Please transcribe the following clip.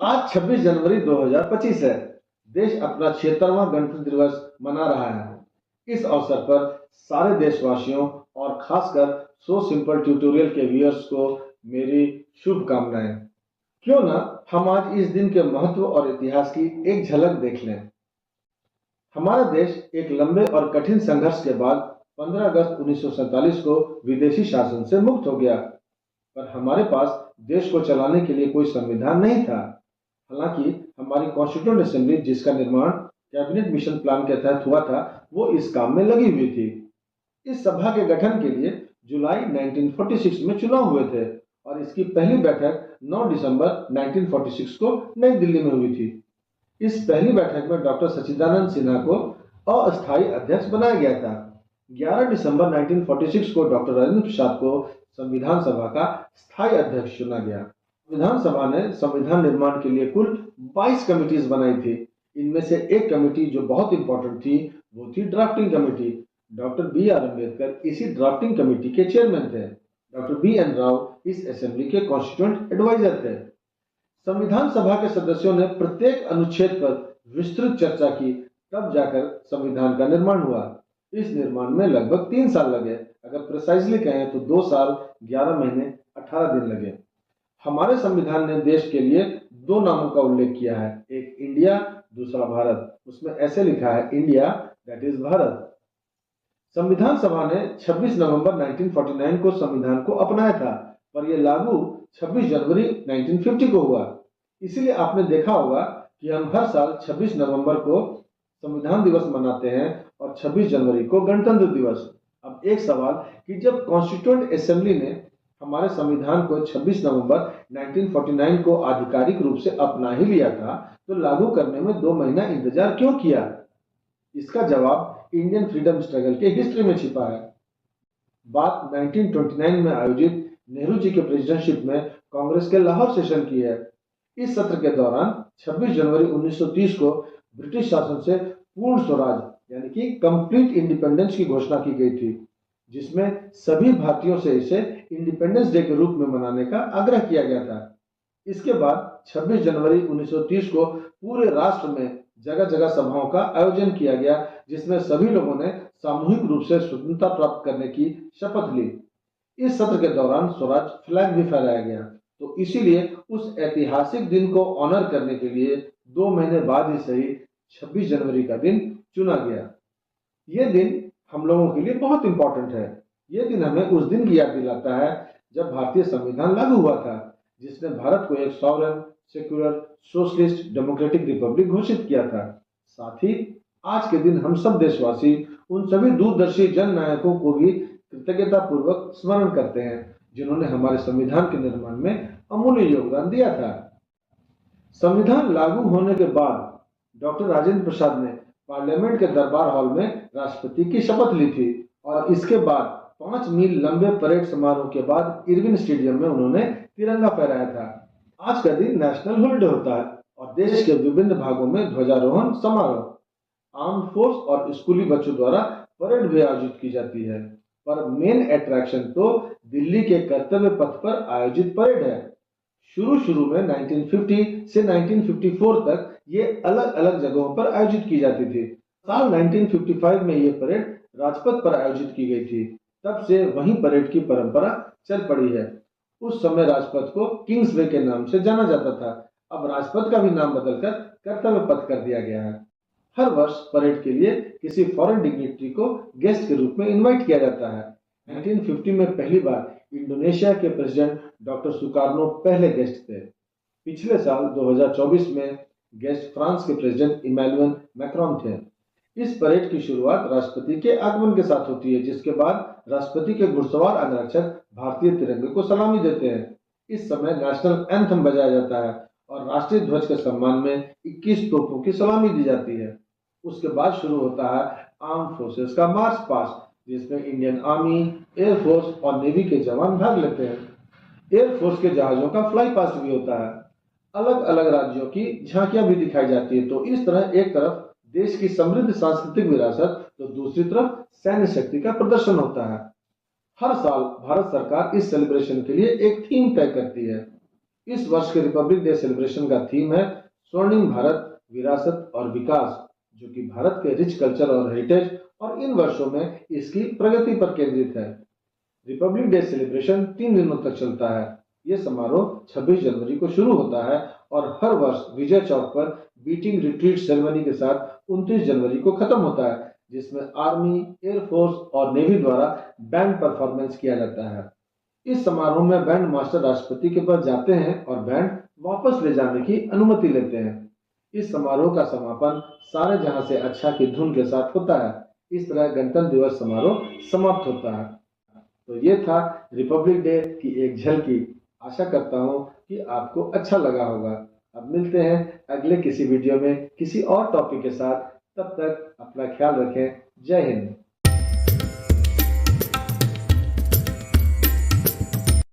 आज 26 जनवरी 2025 है। देश अपना 76वां गणतंत्र दिवस मना रहा है। इस अवसर पर सारे देशवासियों और खासकर सो सिंपल ट्यूटोरियल के व्यूअर्स को मेरी शुभकामनाएं। क्यों ना हम आज इस दिन के महत्व और इतिहास की एक झलक देख लें। हमारा देश एक लंबे और कठिन संघर्ष के बाद 15 अगस्त 1947 को विदेशी शासन से मुक्त हो गया। पर हमारे पास देश को चलाने के लिए कोई संविधान नहीं था। हालांकि हमारी कॉन्स्टिट्यूंट असेंबली, जिसका निर्माण कैबिनेट मिशन प्लान के तहत हुआ था, वो इस काम में लगी हुई थी। इस सभा के गठन के लिए जुलाई 1946 में चुनाव हुए थे और इसकी पहली बैठक 9 दिसंबर 1946 को नई दिल्ली में हुई थी। इस पहली बैठक में डॉक्टर सच्चिदानंद सिन्हा को अस्थायी अध्यक्ष बनाया गया था। 11 दिसंबर 1946 को डॉक्टर राजेंद्र प्रसाद को संविधान सभा का स्थायी अध्यक्ष चुना गया। संविधान सभा ने संविधान निर्माण के लिए कुल 22 कमिटीज बनाई थी। इनमें से एक कमेटी जो बहुत इंपॉर्टेंट थी, वो थी drafting committee. Doctor B.R. Ambedkar इसी ड्राफ्टिंग कमेटी के चेयरमैन थे। Doctor B.N. राव इस असेंबली के कॉन्स्टिट्यूएंट एडवाइजर थे। संविधान सभा के सदस्यों ने प्रत्येक अनुच्छेद पर विस्तृत चर्चा की, तब जाकर संविधान का निर्माण हुआ। इस निर्माण में लगभग 3 साल लगे। अगर प्रिसाइजली कहें तो 2 साल 11 महीने 18 दिन लगे। हमारे संविधान ने देश के लिए 2 नामों का उल्लेख किया है, एक इंडिया, दूसरा भारत। उसमें ऐसे लिखा है इंडिया, दैट इज भारत। संविधान सभा ने 26 नवंबर 1949 को संविधान को अपनाया था, पर यह लागू 26 जनवरी 1950 को हुआ। इसीलिए आपने देखा होगा कि हम हर साल 26 नवंबर को संविधान दिवस मनाते हैं और 26 जनवरी को गणतंत्र दिवस। अब एक सवाल कि जब कॉन्स्टिट्यूएंट असेंबली ने हमारे संविधान को 26 नवंबर 1949 को आधिकारिक रूप से अपना ही लिया था, तो लागू करने में 2 महीना इंतजार क्यों किया? इसका जवाब इंडियन फ्रीडम स्ट्रगल के हिस्ट्री में छिपा है। बात 1929 में आयोजित नेहरू जी के प्रेसिडेंटशिप में कांग्रेस के लाहौर सेशन की है। इस सत्र के दौरान 26 जनवरी 1930 को ब्रिटिश शासन से पूर्ण स्वराज यानी कि कंप्लीट इंडिपेंडेंस की घोषणा की गई थी, जिसमें सभी भारतीयों से इसे इंडिपेंडेंस डे के रूप में मनाने का आग्रह किया गया था। इसके बाद 26 जनवरी 1930 को पूरे राष्ट्र में जगह जगह सभाओं का आयोजन किया गया, जिसमें सभी लोगों ने सामूहिक रूप से स्वतंत्रता प्राप्त करने की शपथ ली। इस सत्र के दौरान स्वराज फ्लैग भी फहराया गया। तो इसीलिए उस ऐतिहासिक दिन को ऑनर करने के लिए 2 महीने बाद ही सही 26 जनवरी का दिन चुना गया। ये दिन हम लोगों के लिए बहुत इंपॉर्टेंट है। ये दिन हमें उस दिन की याद दिलाता है जब भारतीय संविधान लागू हुआ था, जिसने भारत को एक sovereign, secular, socialist, democratic Republic घोषित किया था। साथ ही आज के दिन हम सब देशवासी उन सभी दूरदर्शी जन नायकों को भी कृतज्ञता पूर्वक स्मरण करते हैं, जिन्होंने हमारे संविधान के निर्माण में अमूल्य योगदान दिया था। संविधान लागू होने के बाद डॉक्टर राजेंद्र प्रसाद ने पार्लियामेंट के दरबार हॉल में राष्ट्रपति की शपथ ली थी और इसके बाद 5 मील लंबे परेड समारोह के बाद इरविन स्टेडियम में उन्होंने तिरंगा फहराया था। आज का दिन नेशनल हॉलिडे होता है और देश के विभिन्न भागों में ध्वजारोहण समारोह, आर्म्ड फोर्स और स्कूली बच्चों द्वारा परेड भी आयोजित की जाती है। पर मेन अट्रैक्शन तो दिल्ली के कर्तव्य पथ पर आयोजित परेड है। शुरू में 1950 से 1954 तक ये अलग अलग जगहों पर आयोजित की जाती थी। साल 1955 में ये परेड राजपथ पर आयोजित की गई थी। तब से वहीं परेड की परंपरा चल पड़ी है। उस समय राजपथ को किंग्स वे के नाम से जाना जाता था। अब राजपथ का भी नाम बदलकर कर्तव्य पथ कर दिया गया है। हर वर्ष परेड के लिए किसी फॉरेन डिग्निटरी को गेस्ट के रूप में इनवाइट किया जाता है। 1950 में पहली बार इंडोनेशिया के प्रेसिडेंट डॉक्टर सुकार्नो पहले गेस्ट थे। पिछले साल 2024 में गेस्ट फ्रांस के प्रेसिडेंट इमैनुअल मैक्रोन थे। इस परेड की शुरुआत राष्ट्रपति के आगमन के साथ होती है, जिसके बाद राष्ट्रपति के घुड़सवार अंगरक्षक भारतीय तिरंगे को सलामी देते हैं। इस समय नेशनल एंथम बजाया जाता है और राष्ट्रीय ध्वज के सम्मान में 21 तोपों की सलामी दी जाती है। उसके बाद शुरू होता है आर्म फोर्सेस का मार्च पास्ट, जिसमें इंडियन आर्मी, एयरफोर्स और नेवी के जवान भाग लेते हैं। एयरफोर्स के जहाजों का फ्लाई पास्ट भी होता है। अलग अलग राज्यों की झांकियां भी दिखाई जाती है। तो इस तरह एक तरफ देश की समृद्ध सांस्कृतिक विरासत, तो दूसरी तरफ सैन्य शक्ति का प्रदर्शन होता है। हर साल भारत सरकार इस सेलिब्रेशन के लिए एक थीम तय करती है। इस वर्ष के रिपब्लिक डे सेलिब्रेशन का थीम है स्वर्णिम भारत, विरासत और विकास, जो कि भारत के रिच कल्चर और हेरिटेज और इन वर्षों में इसकी प्रगति पर केंद्रित है। रिपब्लिक डे सेलिब्रेशन 3 दिनों तक चलता है। यह समारोह 26 जनवरी को शुरू होता है और हर वर्ष विजय चौक पर बीटिंग रिट्रीट सेरेमनी के साथ 29 जनवरी को खत्म होता है, जिसमें आर्मी, एयरफोर्स और नेवी द्वारा बैंड परफॉर्मेंस किया जाता है। इस समारोह में बैंड मास्टर राष्ट्रपति के पास जाते हैं और बैंड वापस ले जाने की अनुमति लेते हैं। इस समारोह का समापन सारे जहां से अच्छा की धुन के साथ होता है। इस तरह गणतंत्र दिवस समारोह समाप्त होता है। तो ये था रिपब्लिक डे की एक झलकी। आशा करता हूँ कि आपको अच्छा लगा होगा। अब मिलते हैं अगले किसी वीडियो में किसी और टॉपिक के साथ। तब तक अपना ख्याल रखें। जय हिंद।